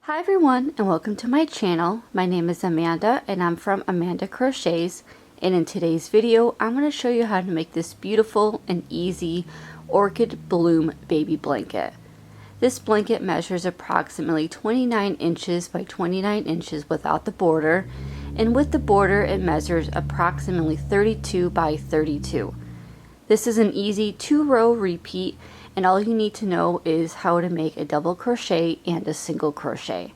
Hi everyone, and welcome to my channel. My name is Amanda and I'm from Amanda Crochets, and in today's video I'm going to show you how to make this beautiful and easy Orchid Bloom Baby Blanket. This blanket measures approximately 29 inches by 29 inches without the border, and with the border it measures approximately 32 by 32. This is an easy 2-row repeat, and all you need to know is how to make a double crochet and a single crochet.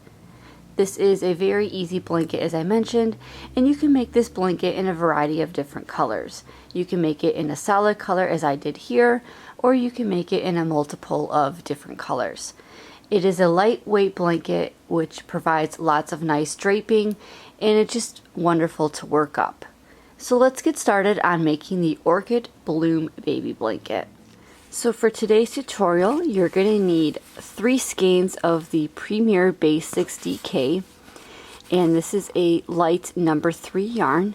This is a very easy blanket, as I mentioned, and you can make this blanket in a variety of different colors. You can make it in a solid color as I did here, or you can make it in a multiple of different colors. It is a lightweight blanket which provides lots of nice draping, and it's just wonderful to work up. So let's get started on making the Orchid Bloom Baby Blanket. So for today's tutorial, you're going to need 3 skeins of the Premier Basix DK, and this is a light number 3 yarn.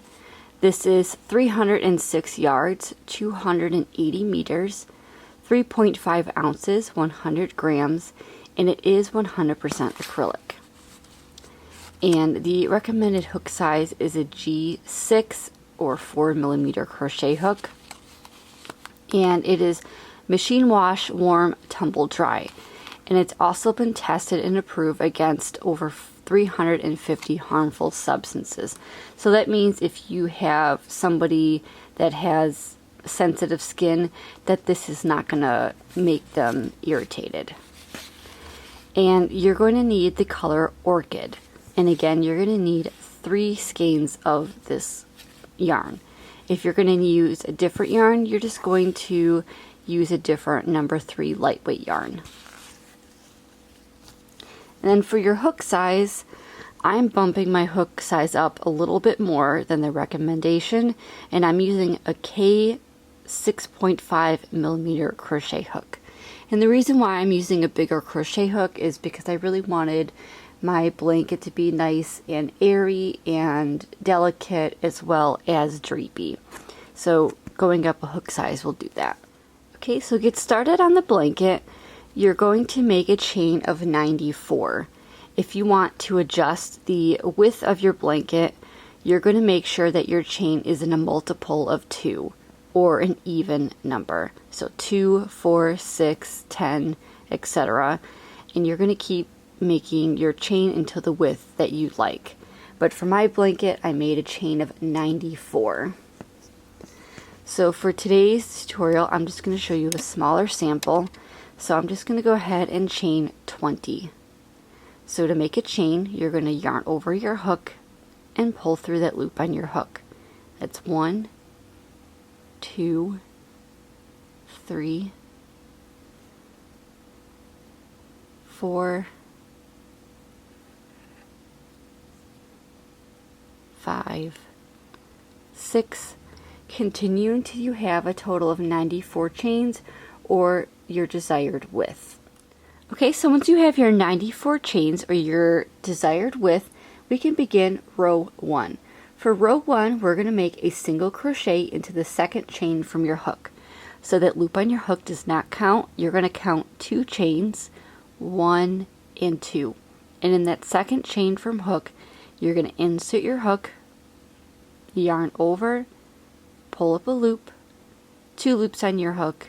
This is 306 yards, 280 meters, 3.5 ounces, 100 grams, and it is 100% acrylic. And the recommended hook size is a G6 or 4mm crochet hook, and it is machine wash, warm, tumble dry, and it's also been tested and approved against over 350 harmful substances. So that means if you have somebody that has sensitive skin, that this is not going to make them irritated. And you're going to need the color Orchid, and again you're going to need 3 skeins of this yarn. If you're going to use a different yarn, you're just going to use a different number 3 lightweight yarn. And then for your hook size, I'm bumping my hook size up a little bit more than the recommendation, and I'm using a K 6.5mm crochet hook. And the reason why I'm using a bigger crochet hook is because I really wanted my blanket to be nice and airy and delicate as well as drapey. So going up a hook size will do that. Okay, so get started on the blanket. You're going to make a chain of 94. If you want to adjust the width of your blanket, you're going to make sure that your chain is in a multiple of 2 or an even number. So 2, 4, 6, 10, etc. And you're going to keep making your chain into the width that you like. But for my blanket, I made a chain of 94. So for today's tutorial, I'm just going to show you a smaller sample. So I'm just going to go ahead and chain 20. So to make a chain, you're going to yarn over your hook and pull through that loop on your hook. That's 1, 2, 3, 4, 5, 6. Continue until you have a total of 94 chains or your desired width. Okay, so once you have your 94 chains or your desired width, we can begin row 1. For row 1, we're going to make a single crochet into the second chain from your hook. So that loop on your hook does not count. You're going to count 2 chains, 1 and 2. And in that second chain from hook, you're going to insert your hook, yarn over, pull up a loop, 2 loops on your hook,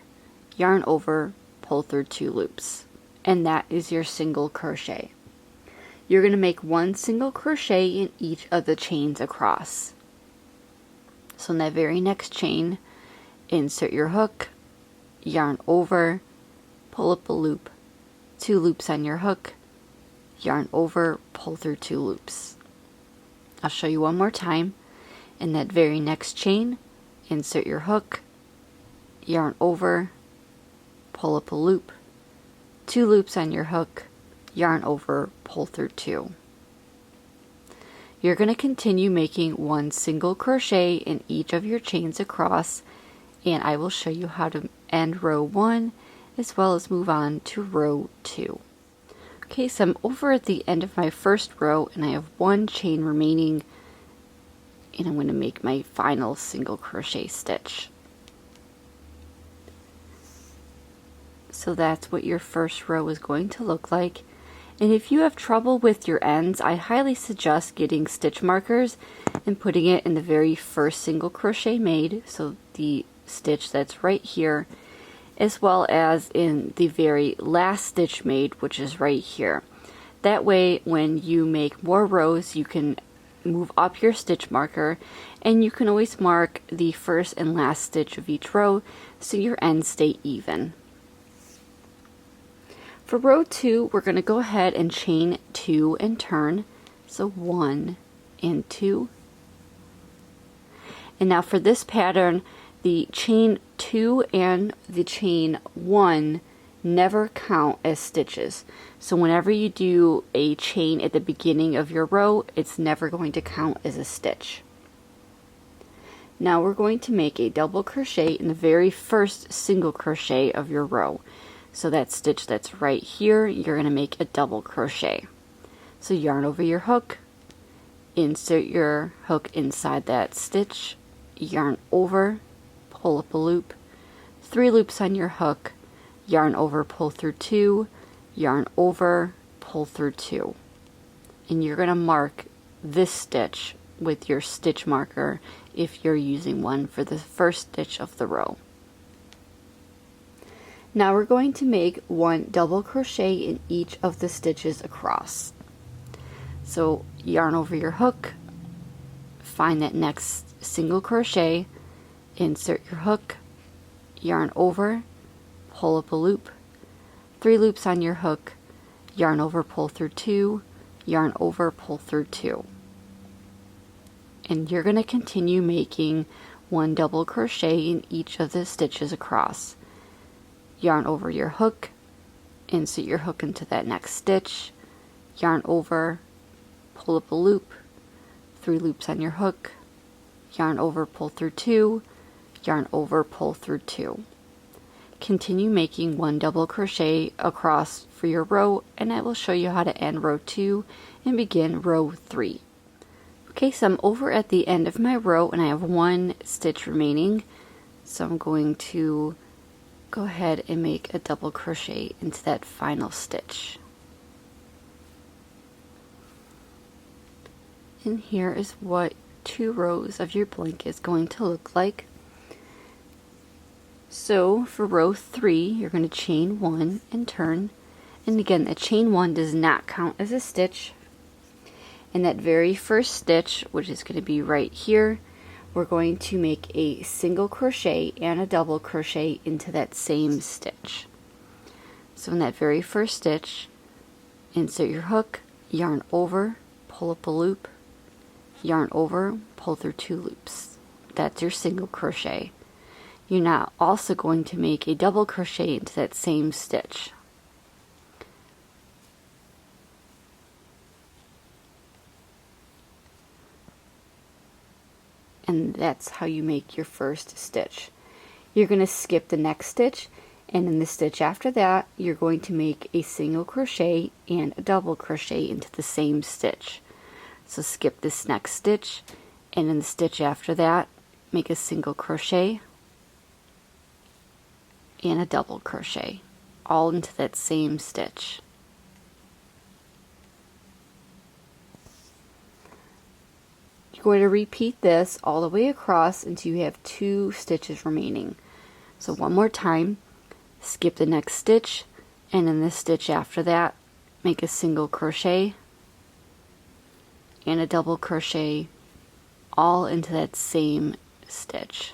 yarn over, pull through 2 loops, and that is your single crochet. You're going to make 1 single crochet in each of the chains across. So in that very next chain, insert your hook, yarn over, pull up a loop, 2 loops on your hook, yarn over, pull through 2 loops. I'll show you one more time. In that very next chain, insert your hook, yarn over, pull up a loop, 2 loops on your hook, yarn over, pull through 2. You're going to continue making 1 single crochet in each of your chains across, and I will show you how to end row 1 as well as move on to row 2. Okay, so I'm over at the end of my first row and I have 1 chain remaining, and I'm going to make my final single crochet stitch. So that's what your first row is going to look like. And if you have trouble with your ends, I highly suggest getting stitch markers and putting it in the very first single crochet made, so the stitch that's right here, as well as in the very last stitch made, which is right here. That way, when you make more rows, you can move up your stitch marker, and you can always mark the first and last stitch of each row so your ends stay even. For row 2, we're going to go ahead and chain 2 and turn, so 1 and 2. And now for this pattern, the chain 2 and the chain 1 never count as stitches. So whenever you do a chain at the beginning of your row, it's never going to count as a stitch. Now we're going to make a double crochet in the very first single crochet of your row. So that stitch that's right here, you're going to make a double crochet. So yarn over your hook, insert your hook inside that stitch, yarn over, pull up a loop, 3 loops on your hook, yarn over, pull through 2, yarn over, pull through 2. And you're going to mark this stitch with your stitch marker if you're using one for the first stitch of the row. Now we're going to make 1 double crochet in each of the stitches across. So yarn over your hook, find that next single crochet, insert your hook, yarn over, pull up a loop, 3 loops on your hook, yarn over, pull through 2, yarn over, pull through 2. And you're going to continue making 1 double crochet in each of the stitches across. Yarn over your hook, insert your hook into that next stitch, yarn over, pull up a loop, 3 loops on your hook, yarn over, pull through 2, yarn over, pull through 2. Continue making 1 double crochet across for your row, and I will show you how to end row 2 and begin row 3. Okay, so I'm over at the end of my row and I have 1 stitch remaining, so I'm going to go ahead and make a double crochet into that final stitch. And here is what 2 rows of your blanket is going to look like. So for row 3, you're going to chain 1 and turn. And again, a chain 1 does not count as a stitch. In that very first stitch, which is going to be right here, we're going to make a single crochet and a double crochet into that same stitch. So in that very first stitch, insert your hook, yarn over, pull up a loop, yarn over, pull through 2 loops. That's your single crochet. You're now also going to make a double crochet into that same stitch. And that's how you make your first stitch. You're going to skip the next stitch, and in the stitch after that, you're going to make a single crochet and a double crochet into the same stitch. So skip this next stitch, and in the stitch after that, make a single crochet and a double crochet, all into that same stitch. You're going to repeat this all the way across until you have 2 stitches remaining. So one more time, skip the next stitch, and in the stitch after that, make a single crochet and a double crochet, all into that same stitch.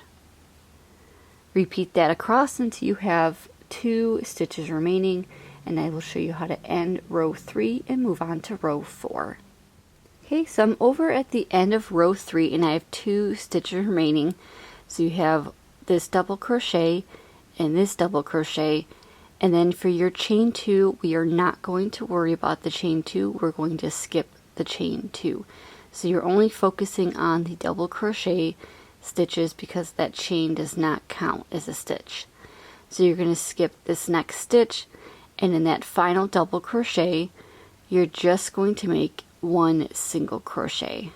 Repeat that across until you have 2 stitches remaining, and I will show you how to end row 3 and move on to row 4. Okay, so I'm over at the end of row 3 and I have 2 stitches remaining. So you have this double crochet and this double crochet, and then for your chain 2, we are not going to worry about the chain 2, we're going to skip the chain 2. So you're only focusing on the double crochet stitches because that chain does not count as a stitch. So you're going to skip this next stitch, and in that final double crochet you're just going to make 1 single crochet.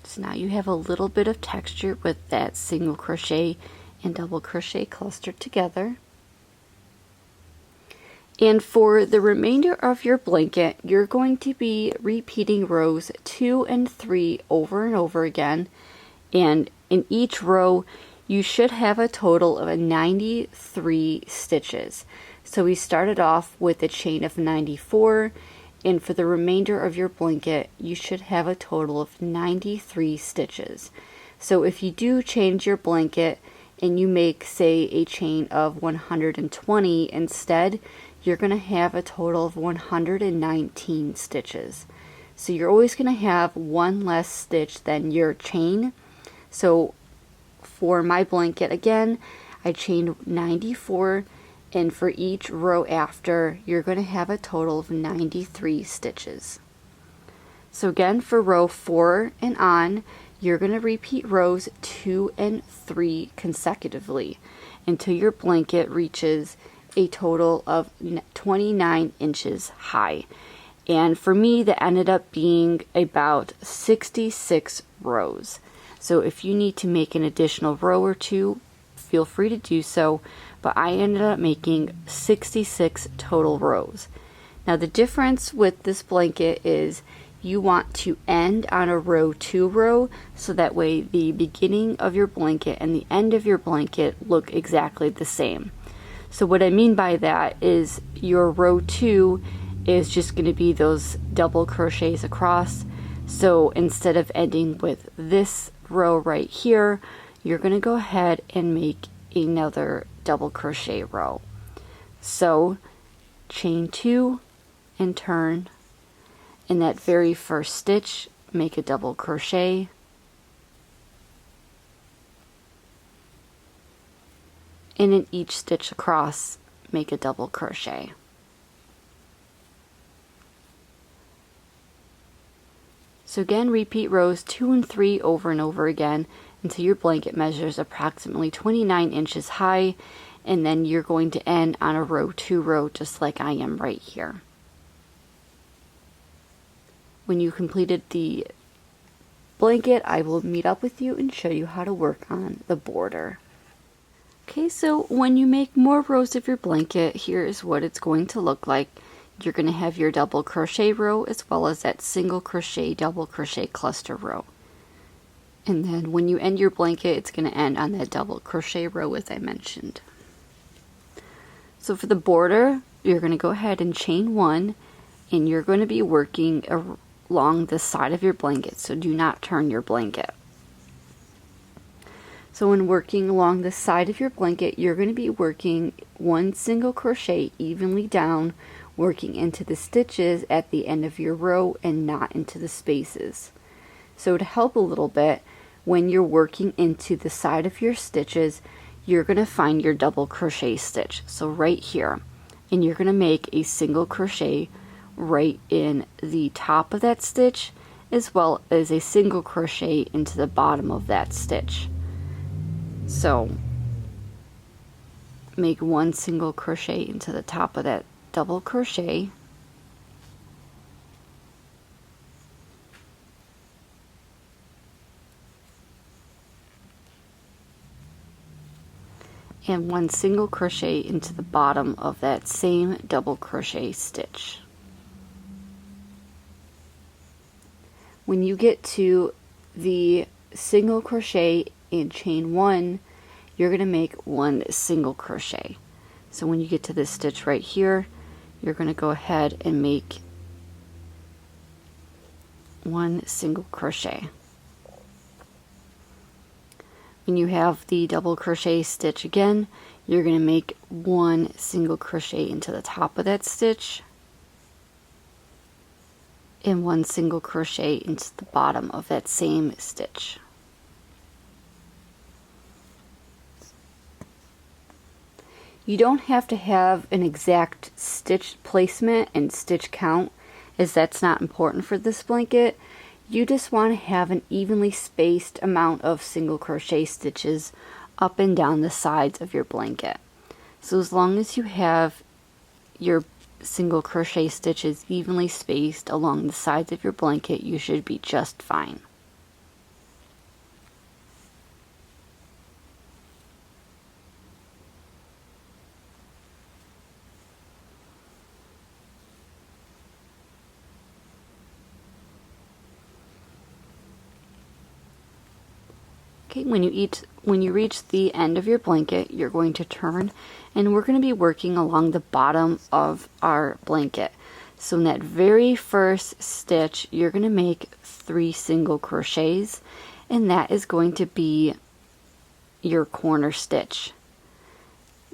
So now you have a little bit of texture with that single crochet and double crochet clustered together. And for the remainder of your blanket, you're going to be repeating rows 2 and 3 over and over again. And in each row, you should have a total of 93 stitches. So we started off with a chain of 94, and for the remainder of your blanket, you should have a total of 93 stitches. So if you do change your blanket and you make, say, a chain of 120 instead, you're going to have a total of 119 stitches. So you're always going to have one less stitch than your chain. So for my blanket again, I chained 94, and for each row after, you're going to have a total of 93 stitches. So again, for row 4 and on, you're going to repeat rows 2 and 3 consecutively until your blanket reaches a total of 29 inches high. And for me, that ended up being about 66 rows. So if you need to make an additional row or two, feel free to do so, but I ended up making 66 total rows. Now the difference with this blanket is you want to end on a row 2 row, so that way the beginning of your blanket and the end of your blanket look exactly the same. So what I mean by that is your row 2 is just going to be those double crochets across. So instead of ending with this row right here, you're going to go ahead and make another double crochet row. So chain 2 and turn. In that very first stitch, make a double crochet, and in each stitch across, make a double crochet. So again, repeat rows 2 and 3 over and over again until your blanket measures approximately 29 inches high, and then you're going to end on a row 2 row just like I am right here. When you completed the blanket, I will meet up with you and show you how to work on the border. Okay, so when you make more rows of your blanket, here's what it's going to look like. You're going to have your double crochet row as well as that single crochet double crochet cluster row. And then when you end your blanket, it's going to end on that double crochet row as I mentioned. So for the border, you're going to go ahead and chain 1, and you're going to be working along the side of your blanket, so do not turn your blanket. So when working along the side of your blanket, you're going to be working 1 single crochet evenly down, working into the stitches at the end of your row and not into the spaces. So to help a little bit, when you're working into the side of your stitches, you're going to find your double crochet stitch. So right here, and you're going to make a single crochet right in the top of that stitch, as well as a single crochet into the bottom of that stitch. So make 1 single crochet into the top of that double crochet, and 1 single crochet into the bottom of that same double crochet stitch. When you get to the single crochet in chain 1, you're going to make 1 single crochet. So when you get to this stitch right here, you're going to go ahead and make 1 single crochet. When you have the double crochet stitch again, you're going to make 1 single crochet into the top of that stitch, and 1 single crochet into the bottom of that same stitch. You don't have to have an exact stitch placement and stitch count, as that's not important for this blanket. You just want to have an evenly spaced amount of single crochet stitches up and down the sides of your blanket. So as long as you have your single crochet stitches evenly spaced along the sides of your blanket, you should be just fine. Okay, when you reach the end of your blanket, you're going to turn, and we're going to be working along the bottom of our blanket. So in that very first stitch, you're going to make 3 single crochets, and that is going to be your corner stitch.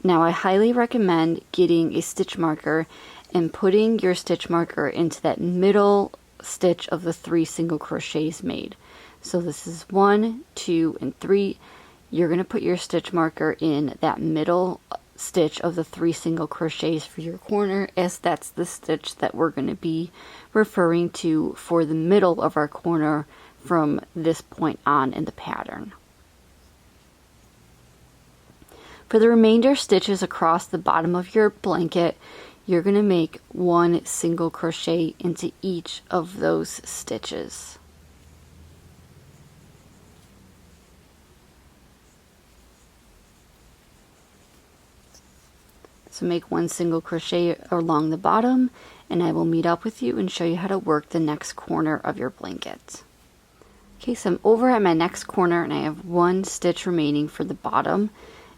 Now I highly recommend getting a stitch marker and putting your stitch marker into that middle stitch of the 3 single crochets made. So this is 1, 2, and 3. You're going to put your stitch marker in that middle stitch of the 3 single crochets for your corner, as that's the stitch that we're going to be referring to for the middle of our corner from this point on in the pattern. For the remainder stitches across the bottom of your blanket, you're going to make 1 single crochet into each of those stitches. So make 1 single crochet along the bottom, and I will meet up with you and show you how to work the next corner of your blanket. Okay, so I'm over at my next corner and I have 1 stitch remaining for the bottom,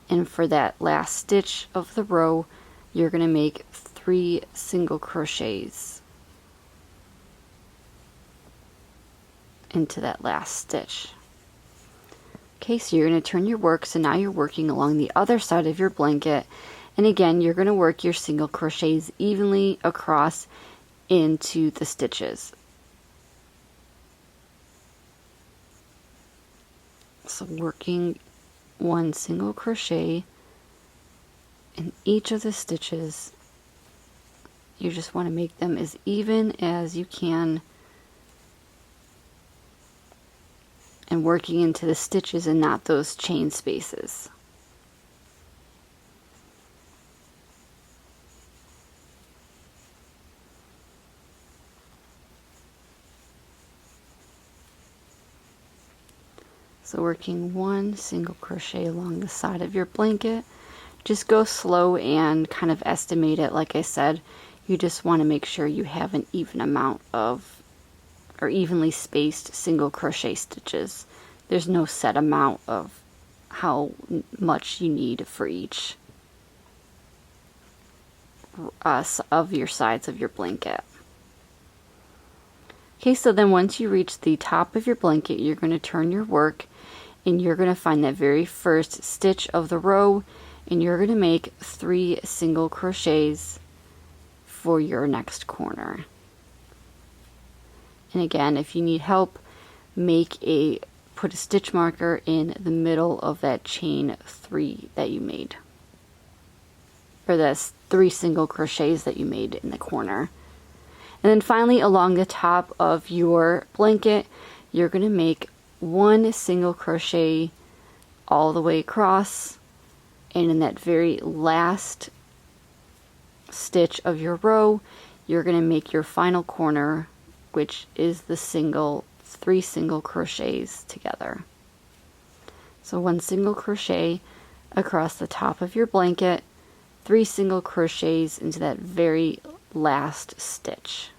and for that last stitch of the row, you're going to make 3 single crochets into that last stitch. Okay, so you're going to turn your work, so now you're working along the other side of your blanket. And again, you're going to work your single crochets evenly across into the stitches. So working 1 single crochet in each of the stitches. You just want to make them as even as you can, and working into the stitches and not those chain spaces. So working 1 single crochet along the side of your blanket. Just go slow and kind of estimate it. Like I said, you just want to make sure you have an even amount of, or evenly spaced single crochet stitches. There's no set amount of how much you need for each of your sides of your blanket. Okay, so then once you reach the top of your blanket, you're going to turn your work and you're going to find that very first stitch of the row, and you're going to make 3 single crochets for your next corner. And again, if you need help, put a stitch marker in the middle of that chain 3 that you made, or that's 3 single crochets that you made in the corner. And then finally, along the top of your blanket, you're going to make 1 single crochet all the way across, and in that very last stitch of your row, you're going to make your final corner, which is the 3 single crochets together. So 1 single crochet across the top of your blanket, 3 single crochets into that very last stitch.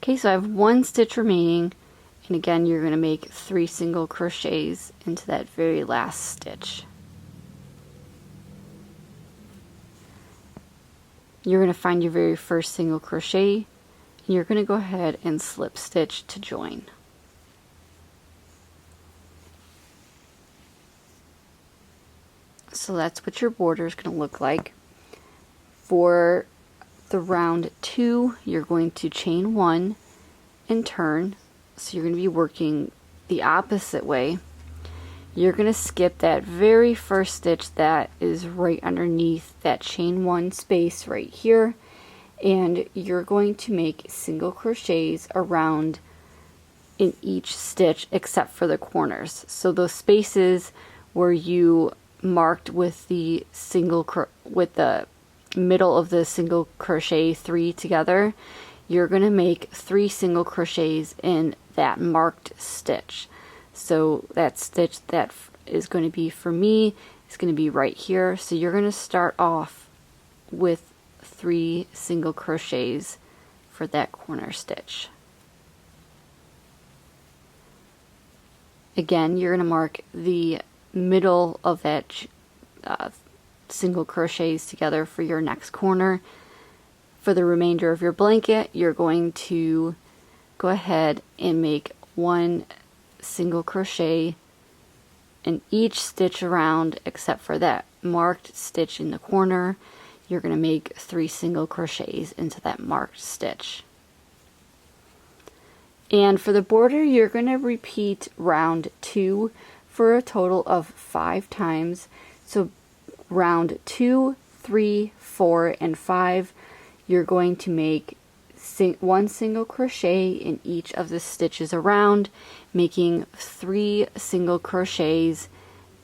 Okay, so I have 1 stitch remaining, and again you're going to make 3 single crochets into that very last stitch. You're going to find your very first single crochet, and you're going to go ahead and slip stitch to join. So that's what your border is going to look like. For the round 2, you're going to chain 1 and turn. So you're going to be working the opposite way. You're going to skip that very first stitch that is right underneath that chain 1 space right here, and you're going to make single crochets around in each stitch except for the corners. So those spaces where you marked with the middle of the single crochet 3 together, you're going to make 3 single crochets in that marked stitch. So that stitch that is going to be for me is going to be right here. So you're going to start off with 3 single crochets for that corner stitch. Again, you're going to mark the middle of that single crochets together for your next corner. For the remainder of your blanket, you're going to go ahead and make 1 single crochet in each stitch around except for that marked stitch in the corner. You're going to make 3 single crochets into that marked stitch. And for the border, you're going to repeat round 2 for a total of 5 times. So round 2, 3, 4, and 5, you're going to make 1 single crochet in each of the stitches around, making 3 single crochets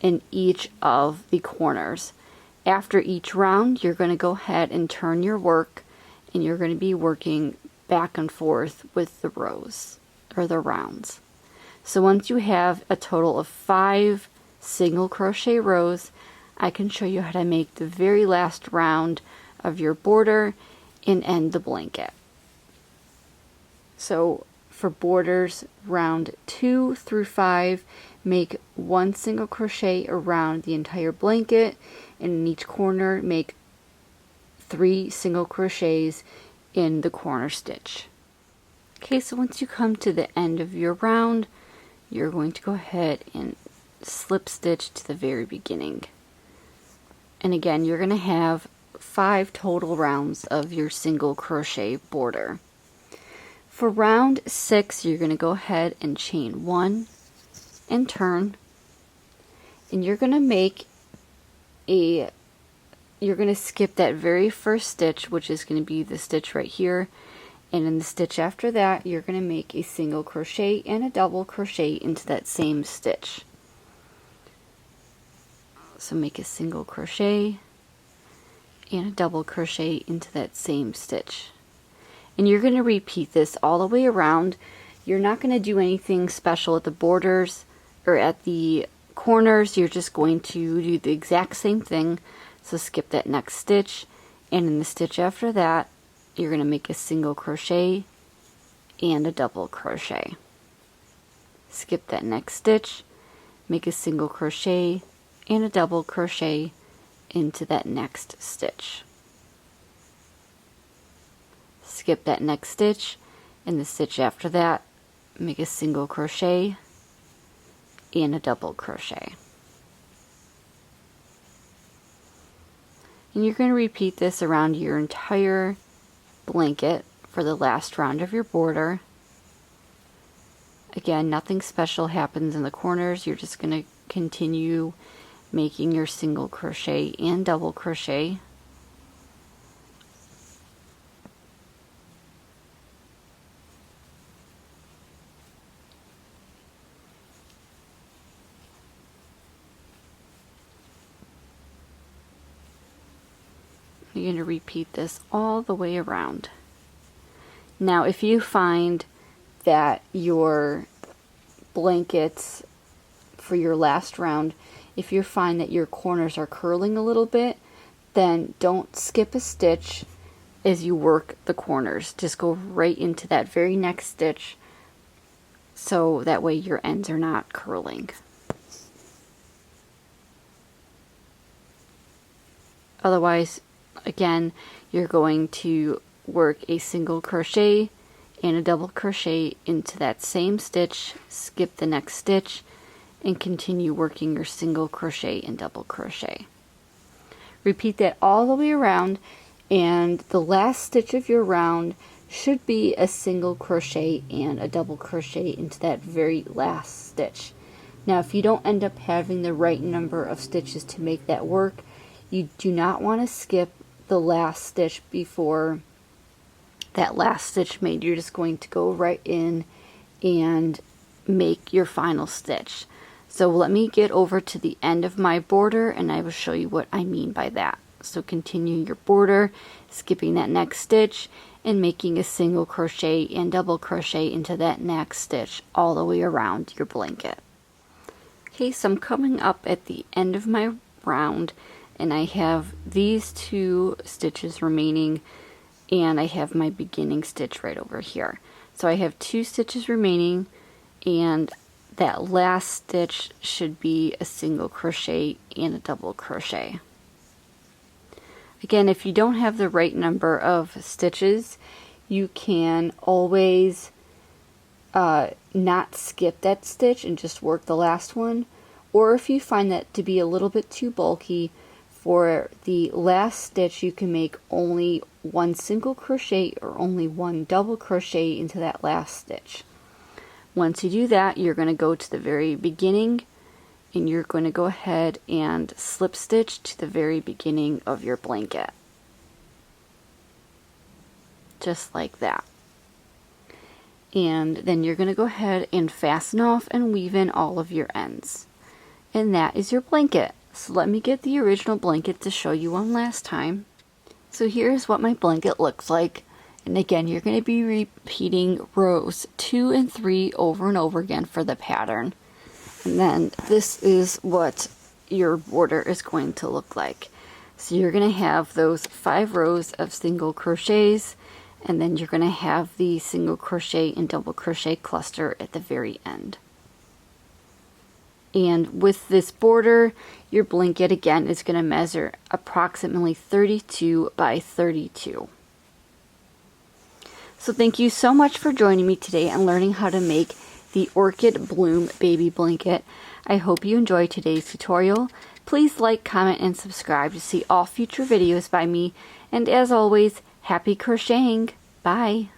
in each of the corners. After each round, you're going to go ahead and turn your work, and you're going to be working back and forth with the rows or the rounds. So once you have a total of 5 single crochet rows, I can show you how to make the very last round of your border and end the blanket. So for borders, round 2 through 5, make 1 single crochet around the entire blanket, and in each corner make 3 single crochets in the corner stitch. Okay, so once you come to the end of your round, you're going to go ahead and slip stitch to the very beginning. And again, you're going to have 5 total rounds of your single crochet border. For round 6, you're going to go ahead and chain 1 and turn, and you're going to make you're going to skip that very first stitch, which is going to be the stitch right here, and in the stitch after that, you're going to make a single crochet and a double crochet into that same stitch. So make a single crochet and a double crochet into that same stitch. And you're going to repeat this all the way around. You're not going to do anything special at the borders or at the corners. You're just going to do the exact same thing. So skip that next stitch, and in the stitch after that, you're going to make a single crochet and a double crochet. Skip that next stitch, make a single crochet and a double crochet into that next stitch. Skip that next stitch, and the stitch after that, make a single crochet and a double crochet. And you're going to repeat this around your entire blanket for the last round of your border. Again, nothing special happens in the corners. You're just going to continue making your single crochet and double crochet. You're going to repeat this all the way around. Now, if you find that your blankets for your last round, if you find that your corners are curling a little bit, then don't skip a stitch as you work the corners. Just go right into that very next stitch, so that way your ends are not curling. Otherwise, again, you're going to work a single crochet and a double crochet into that same stitch, skip the next stitch, and continue working your single crochet and double crochet. Repeat that all the way around, and the last stitch of your round should be a single crochet and a double crochet into that very last stitch. Now, if you don't end up having the right number of stitches to make that work, you do not want to skip the last stitch before that last stitch made. You're just going to go right in and make your final stitch. So let me get over to the end of my border and I will show you what I mean by that. So continue your border, skipping that next stitch and making a single crochet and double crochet into that next stitch all the way around your blanket. Okay, so I'm coming up at the end of my round and I have these 2 stitches remaining and I have my beginning stitch right over here. So I have 2 stitches remaining and that last stitch should be a single crochet and a double crochet. Again, if you don't have the right number of stitches, you can always not skip that stitch and just work the last one. Or if you find that to be a little bit too bulky, for the last stitch you can make only 1 single crochet or only 1 double crochet into that last stitch. Once you do that, you're going to go to the very beginning and you're going to go ahead and slip stitch to the very beginning of your blanket. Just like that. And then you're going to go ahead and fasten off and weave in all of your ends. And that is your blanket. So let me get the original blanket to show you one last time. So here's what my blanket looks like. And again, you're going to be repeating rows 2 and 3 over and over again for the pattern. And then this is what your border is going to look like. So you're going to have those 5 rows of single crochets, and then you're going to have the single crochet and double crochet cluster at the very end. And with this border, your blanket again is going to measure approximately 32 by 32. So thank you so much for joining me today and learning how to make the Orchid Bloom Baby Blanket. I hope you enjoyed today's tutorial. Please like, comment, and subscribe to see all future videos by me. And as always, happy crocheting! Bye!